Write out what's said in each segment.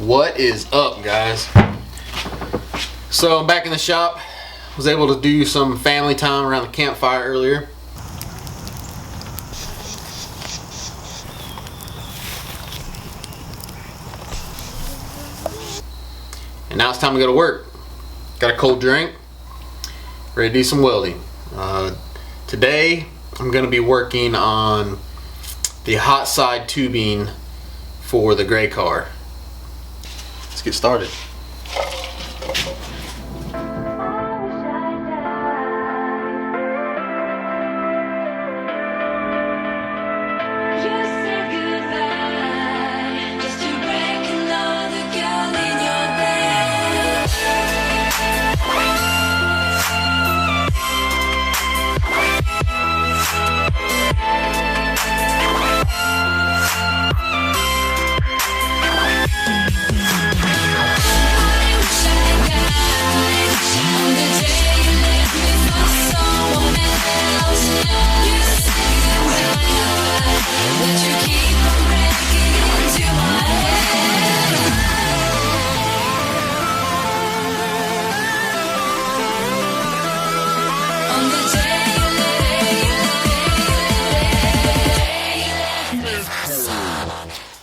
What is up, guys? So I'm back in the shop. Was able to do some family time around the campfire earlier. And now it's time to go to work. Got a cold drink, ready to do some welding. Today I'm going to be working on the hot side tubing for the gray car. Let's get started.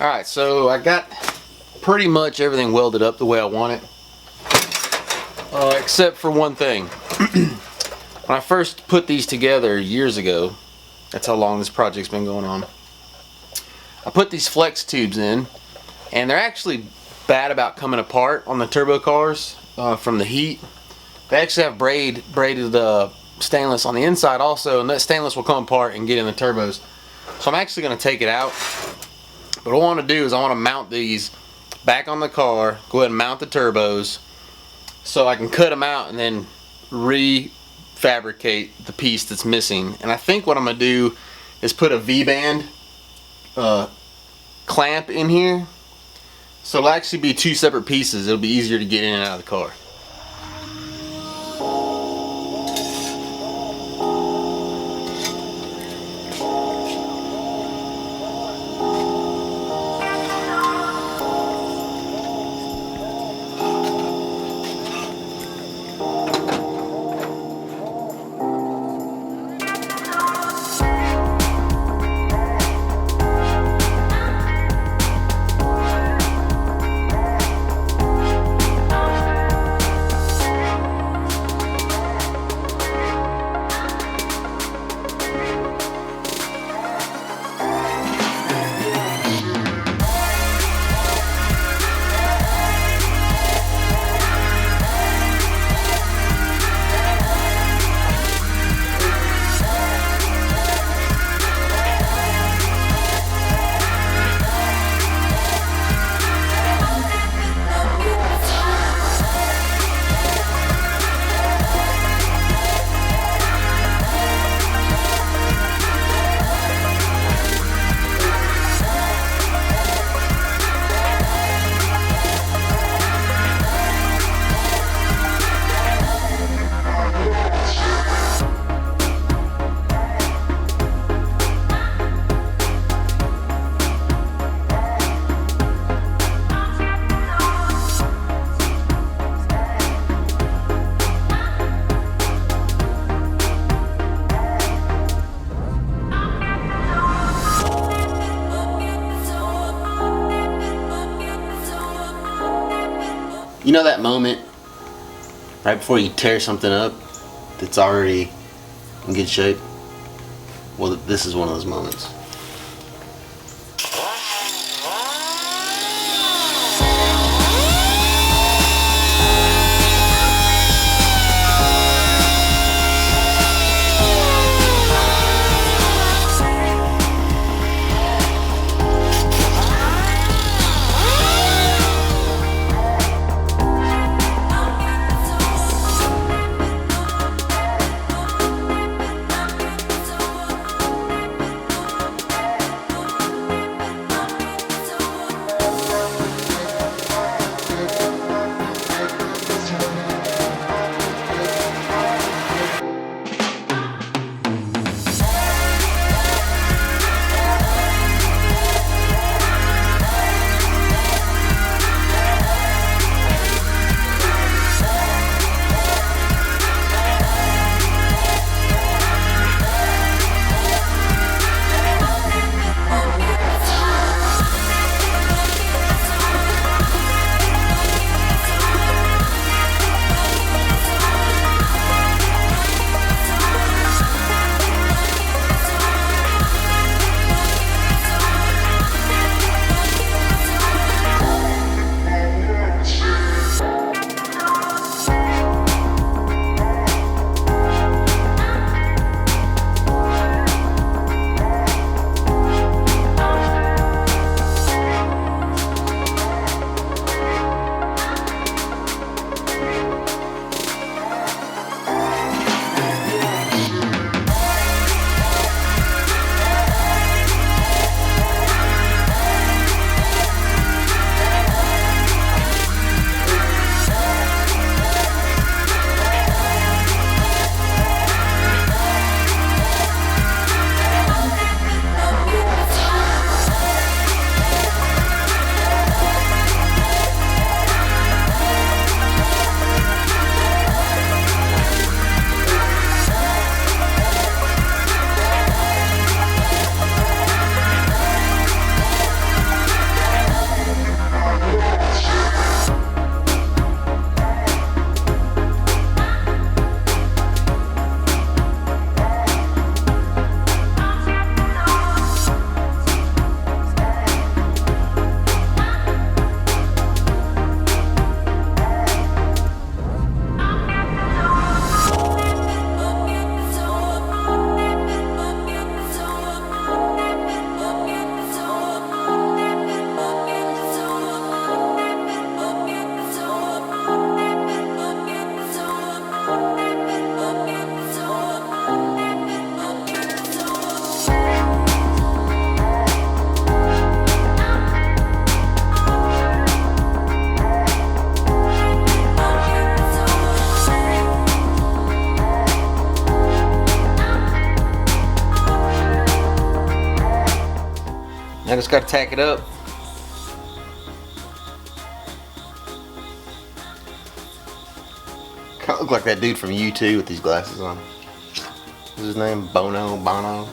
Alright, so I got pretty much everything welded up the way I want it, except for one thing. When I first put these together years ago, that's how long this project's been going on, I put these flex tubes in, and they're actually bad about coming apart on the turbo cars from the heat. They actually have braided stainless on the inside also, and that stainless will come apart and get in the turbos. So I'm actually going to take it out. But what I want to do is I want to mount these back on the car, go ahead and mount the turbos so I can cut them out and then refabricate the piece that's missing. And I think what I'm going to do is put a V-band clamp in here, so it'll actually be two separate pieces. It'll be easier to get in and out of the car. You know that moment right before you tear something up that's already in good shape? Well, this is one of those moments. I just got to tack it up. Kind of look like that dude from U2 with these glasses on. What's his name? Bono?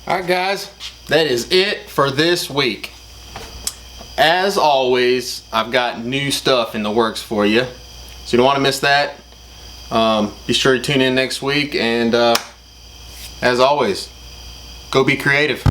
Alright guys, that is it for this week. As always, I've got new stuff in the works for you, so you don't want to miss that. Be sure to tune in next week, and as always, go be creative.